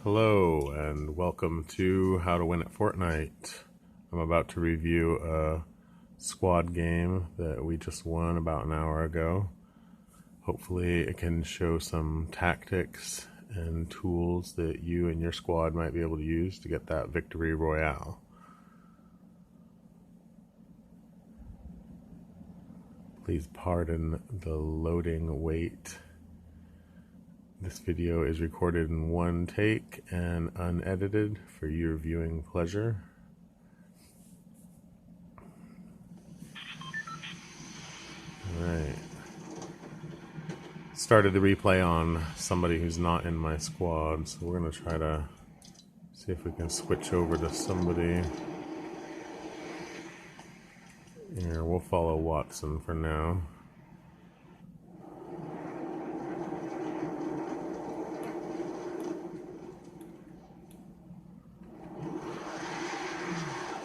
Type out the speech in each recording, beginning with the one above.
Hello and welcome to How to Win at Fortnite. I'm about to review a squad game that we just won about an hour ago. Hopefully it can show some tactics and tools that you and your squad might be able to use to get that Victory Royale. Please pardon the loading wait. This video is recorded in one take and unedited for your viewing pleasure. Alright. Started the replay on somebody who's not in my squad, so we're going to try to see if we can switch over to somebody. Here, we'll follow Watson for now.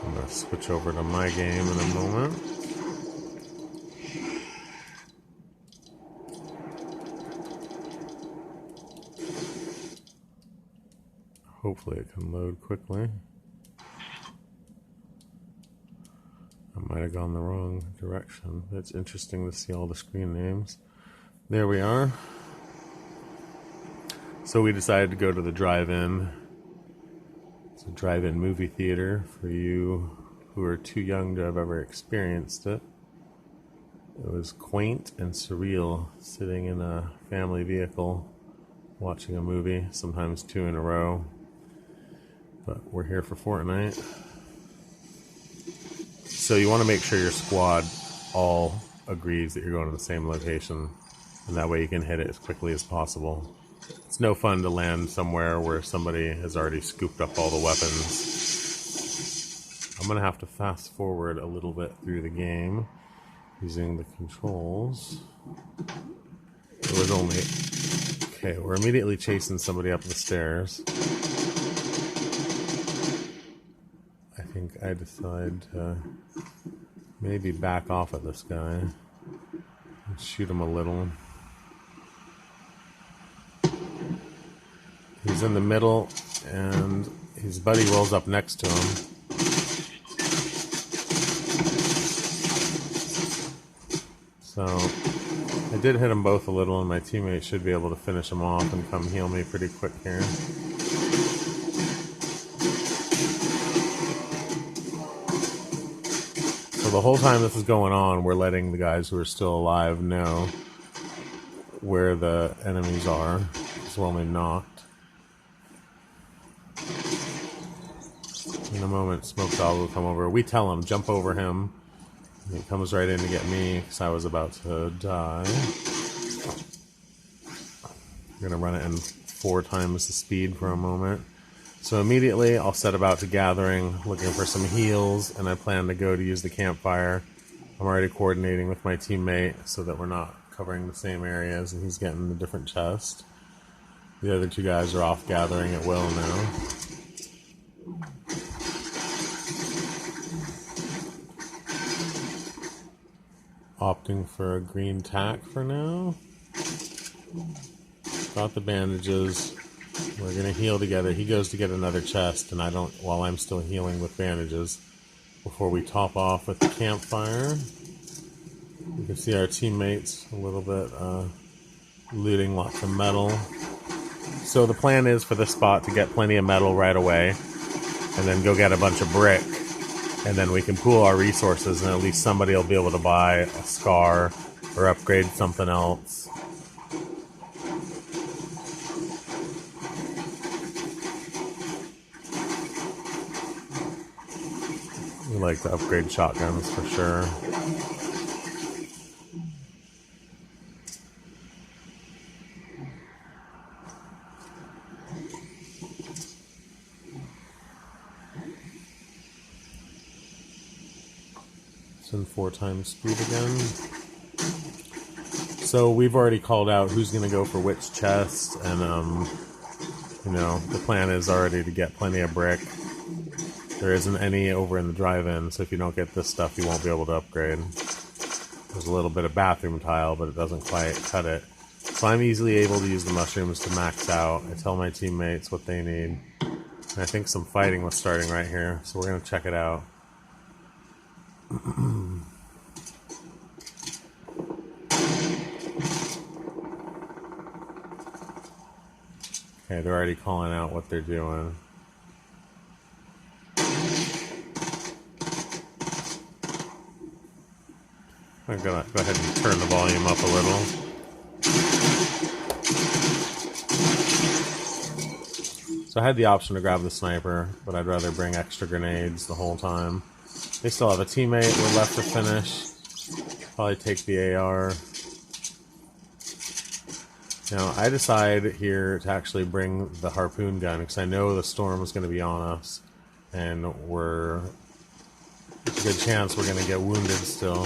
I'm going to switch over to my game in a moment. Hopefully it can load quickly. I might have gone the wrong direction. It's interesting to see all the screen names. There we are. So we decided to go to the drive-in. It's a drive-in movie theater for you who are too young to have ever experienced it. It was quaint and surreal, sitting in a family vehicle watching a movie, sometimes two in a row. But we're here for Fortnite. So you want to make sure your squad all agrees that you're going to the same location, and that way you can hit it as quickly as possible. It's no fun to land somewhere where somebody has already scooped up all the weapons. I'm going to have to fast forward a little bit through the game using the controls. It was only... Okay, we're immediately chasing somebody up the stairs. I think I decide to maybe back off at this guy and shoot him a little. He's in the middle and his buddy rolls up next to him. So I did hit them both a little, and my teammate should be able to finish them off and come heal me pretty quick here. So the whole time this is going on, we're letting the guys who are still alive know where the enemies are, because we're only knocked. In a moment, Smoke Dog will come over. We tell him, jump over him. And he comes right in to get me, because I was about to die. We're going to run it in 4 times the speed for a moment. So immediately, I'll set about to gathering, looking for some heals, and I plan to go to use the campfire. I'm already coordinating with my teammate so that we're not covering the same areas, and he's getting a different chest. The other 2 guys are off gathering at will now. Opting for a green tack for now. Got the bandages. We're gonna heal together. He goes to get another chest, and I don't, while I'm still healing with bandages, before we top off with the campfire. You can see our teammates a little bit looting lots of metal. So the plan is for this spot to get plenty of metal right away, and then go get a bunch of brick. And then we can pool our resources, and at least somebody will be able to buy a scar or upgrade something else. We like to upgrade shotguns for sure. It's in 4 times speed again. So we've already called out who's going to go for which chest, and you know, the plan is already to get plenty of brick. There isn't any over in the drive-in, so if you don't get this stuff, you won't be able to upgrade. There's a little bit of bathroom tile, but it doesn't quite cut it. So I'm easily able to use the mushrooms to max out. I tell my teammates what they need. And I think some fighting was starting right here, so we're going to check it out. Okay, they're already calling out what they're doing. I'm going to go ahead and turn the volume up a little. So I had the option to grab the sniper, but I'd rather bring extra grenades the whole time. They still have a teammate. We're left to finish. Probably take the AR. Now, I decide here to actually bring the harpoon gun because I know the storm is going to be on us. And it's a good chance we're going to get wounded still.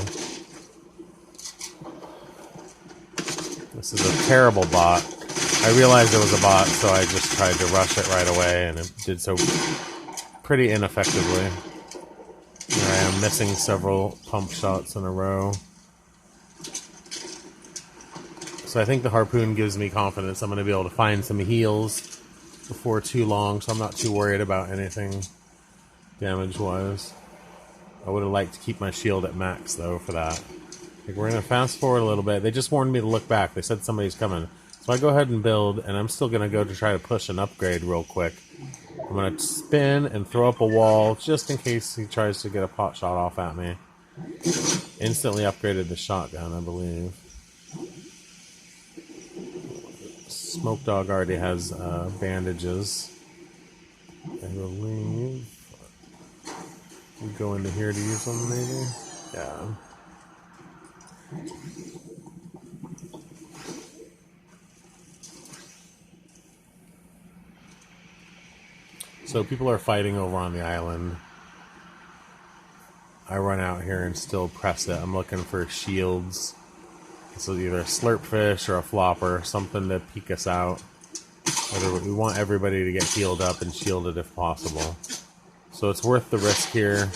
This is a terrible bot. I realized it was a bot, so I just tried to rush it right away, and it did so pretty ineffectively. Here I am missing several pump shots in a row. So I think the harpoon gives me confidence I'm going to be able to find some heals before too long, so I'm not too worried about anything damage-wise. I would have liked to keep my shield at max, though, for that. We're going to fast forward a little bit. They just warned me to look back. They said somebody's coming. So I go ahead and build, and I'm still going to go to try to push an upgrade real quick. I'm going to spin and throw up a wall just in case he tries to get a pot shot off at me. Instantly upgraded the shotgun, I believe. Smoke Dog already has bandages. I believe. We go into here to use them, maybe? Yeah. So people are fighting over on the island. I run out here and still press it. I'm looking for shields. So either a slurpfish or a flopper, something to peek us out. We want everybody to get healed up and shielded if possible. So it's worth the risk here.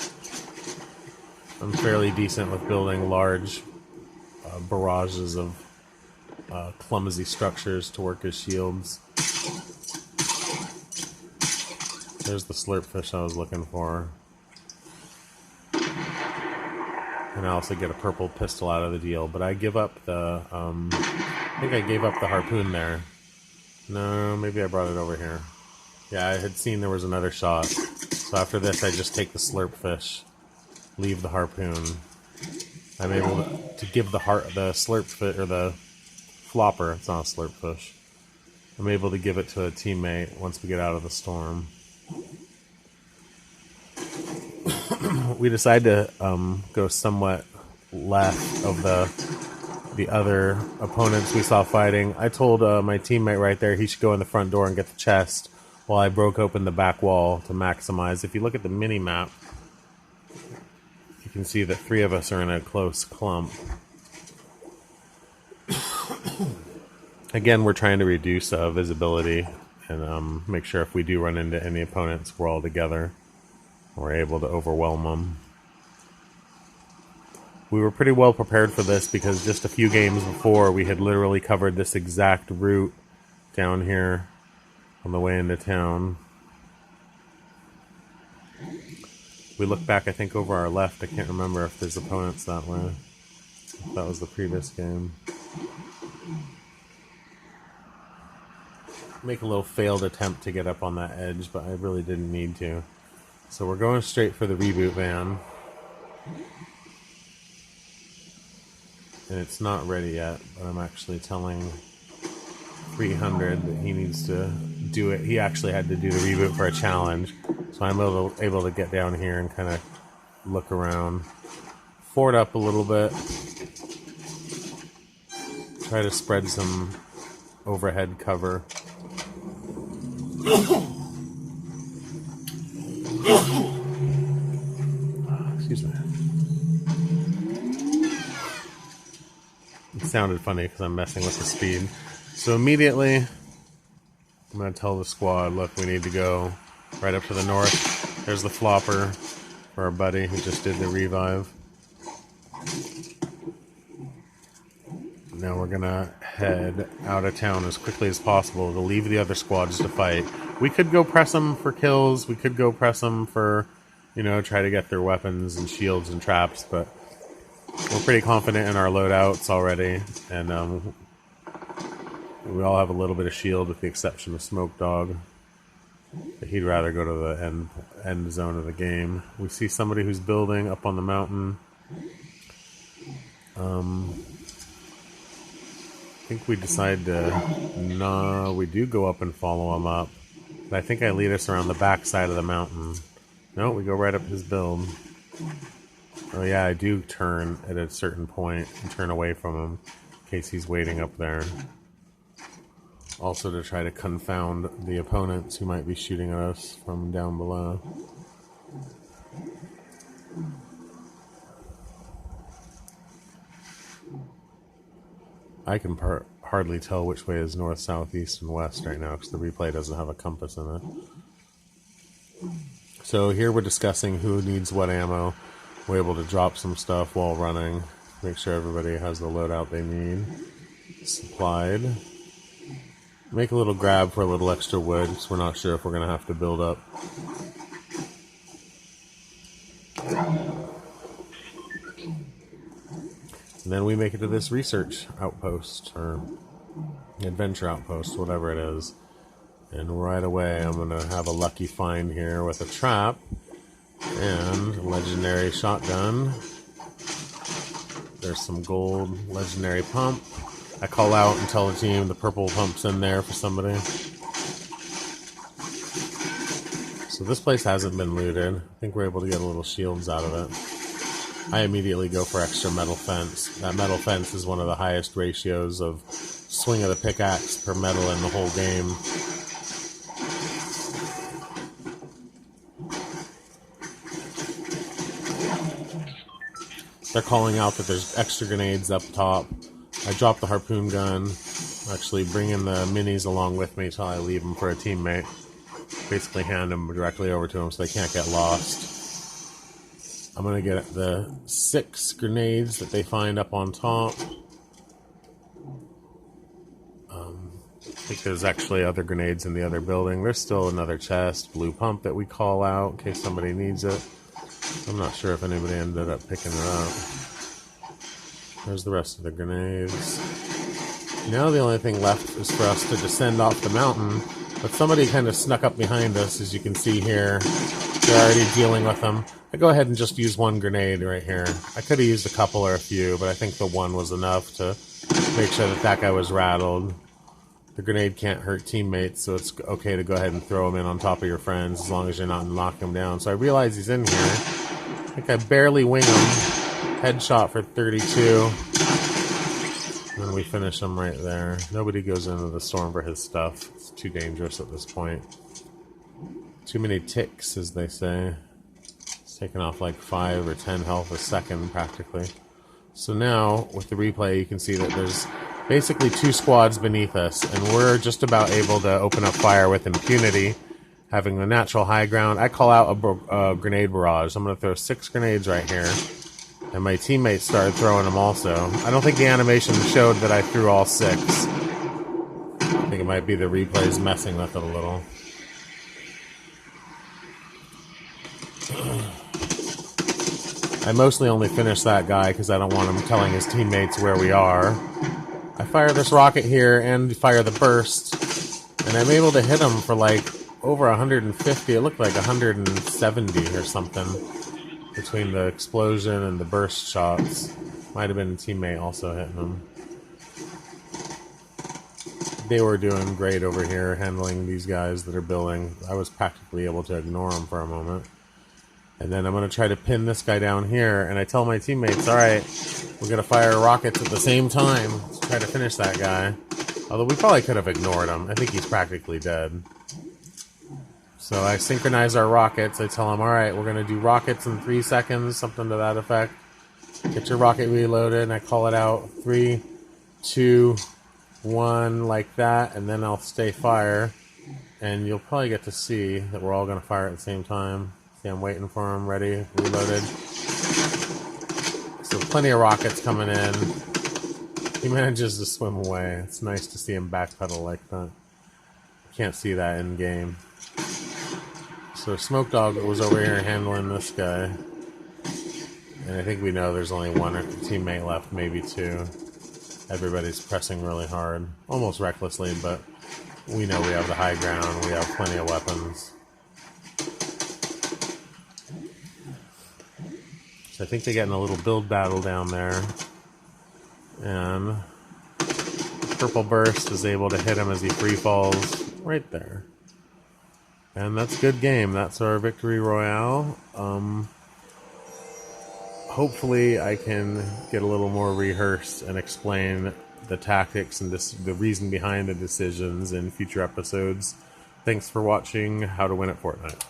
I'm fairly decent with building large barrages of clumsy structures to work as shields. There's the slurpfish I was looking for. And I also get a purple pistol out of the deal, but I give up the, I think I gave up the harpoon there. No, maybe I brought it over here. Yeah, I had seen there was another shot. So after this, I just take the slurpfish, leave the harpoon. I'm able to give the slurpfish, or the flopper, it's not a slurpfish. I'm able to give it to a teammate once we get out of the storm. We decide to go somewhat left of the other opponents we saw fighting. I told my teammate right there he should go in the front door and get the chest while I broke open the back wall to maximize. If you look at the mini-map, you can see that 3 of us are in a close clump. Again, we're trying to reduce visibility and make sure if we do run into any opponents, we're all together. We're able to overwhelm them. We were pretty well prepared for this because just a few games before we had literally covered this exact route down here on the way into town. We look back, I think, over our left. I can't remember if there's opponents that way. That was the previous game. Make a little failed attempt to get up on that edge, but I really didn't need to. So we're going straight for the reboot van. And it's not ready yet, but I'm actually telling 300 that he needs to do it. He actually had to do the reboot for a challenge. So I'm able to get down here and kind of look around. Ford up a little bit. Try to spread some overhead cover. Excuse me. It sounded funny because I'm messing with the speed. So immediately, I'm going to tell the squad, look, we need to go right up to the north. There's the flopper for our buddy who just did the revive. Now we're going to head out of town as quickly as possible to leave the other squads to fight. We could go press them for kills. We could go press them for, try to get their weapons and shields and traps, but we're pretty confident in our loadouts already, and we all have a little bit of shield with the exception of Smoke Dog. But he'd rather go to the end zone of the game. We see somebody who's building up on the mountain. I think we decide to... we do go up and follow him up. But I think I lead us around the back side of the mountain. No, we go right up his build. Oh yeah, I do turn at a certain point and turn away from him in case he's waiting up there. Also to try to confound the opponents who might be shooting at us from down below. I can hardly tell which way is north, south, east, and west right now because the replay doesn't have a compass in it. So here we're discussing who needs what ammo. We're able to drop some stuff while running. Make sure everybody has the loadout they need supplied. Make a little grab for a little extra wood because we're not sure if we're going to have to build up. And then we make it to this research outpost, or adventure outpost, whatever it is. And right away I'm going to have a lucky find here with a trap and a legendary shotgun. There's some gold legendary pump. I call out and tell the team the purple pump's in there for somebody. So this place hasn't been looted. I think we're able to get a little shields out of it. I immediately go for extra metal fence. That metal fence is one of the highest ratios of swing of the pickaxe per metal in the whole game. They're calling out that there's extra grenades up top. I drop the harpoon gun, actually bring in the minis along with me until I leave them for a teammate. Basically hand them directly over to them so they can't get lost. I'm going to get the 6 grenades that they find up on top. I think there's actually other grenades in the other building. There's still another chest, blue pump that we call out in case somebody needs it. I'm not sure if anybody ended up picking it up. There's the rest of the grenades. Now the only thing left is for us to descend off the mountain, but somebody kind of snuck up behind us, as you can see here. They're already dealing with them. I go ahead and just use one grenade right here. I could have used a couple or a few, but I think the one was enough to make sure that that guy was rattled. The grenade can't hurt teammates, so it's okay to go ahead and throw them in on top of your friends as long as you're not knocking them down. So I realize he's in here. I think I barely wing him. Headshot for 32. And we finish him right there. Nobody goes into the storm for his stuff. It's too dangerous at this point. Too many ticks, as they say. It's taking off like 5 or 10 health a second, practically. So now, with the replay, you can see that there's basically 2 squads beneath us, and we're just about able to open up fire with impunity, having the natural high ground. I call out a grenade barrage. I'm going to throw 6 grenades right here, and my teammates started throwing them also. I don't think the animation showed that I threw all 6. I think it might be the replays messing with it a little. I mostly only finish that guy because I don't want him telling his teammates where we are. I fire this rocket here and fire the burst, and I'm able to hit him for like over 150. It looked like 170 or something between the explosion and the burst shots. Might have been a teammate also hitting him. They were doing great over here handling these guys that are building. I was practically able to ignore them for a moment. And then I'm going to try to pin this guy down here, and I tell my teammates, alright, we're going to fire rockets at the same time to try to finish that guy. Although we probably could have ignored him. I think he's practically dead. So I synchronize our rockets. I tell him, alright, we're going to do rockets in 3 seconds, something to that effect. Get your rocket reloaded, and I call it out 3, 2, 1, like that, and then I'll stay fire. And you'll probably get to see that we're all going to fire at the same time. I'm waiting for him, ready, reloaded. So plenty of rockets coming in. he manages to swim away. It's nice to see him backpedal like that. Can't see that in game. So Smoke Dog was over here handling this guy. And I think we know there's only one teammate left, maybe two. Everybody's pressing really hard. Almost recklessly, but we know we have the high ground. We have plenty of weapons. So I think they get in a little build battle down there. And Purple Burst is able to hit him as he free falls right there. And that's a good game. That's our Victory Royale. Hopefully I can get a little more rehearsed and explain the tactics and the reason behind the decisions in future episodes. Thanks for watching How to Win at Fortnite.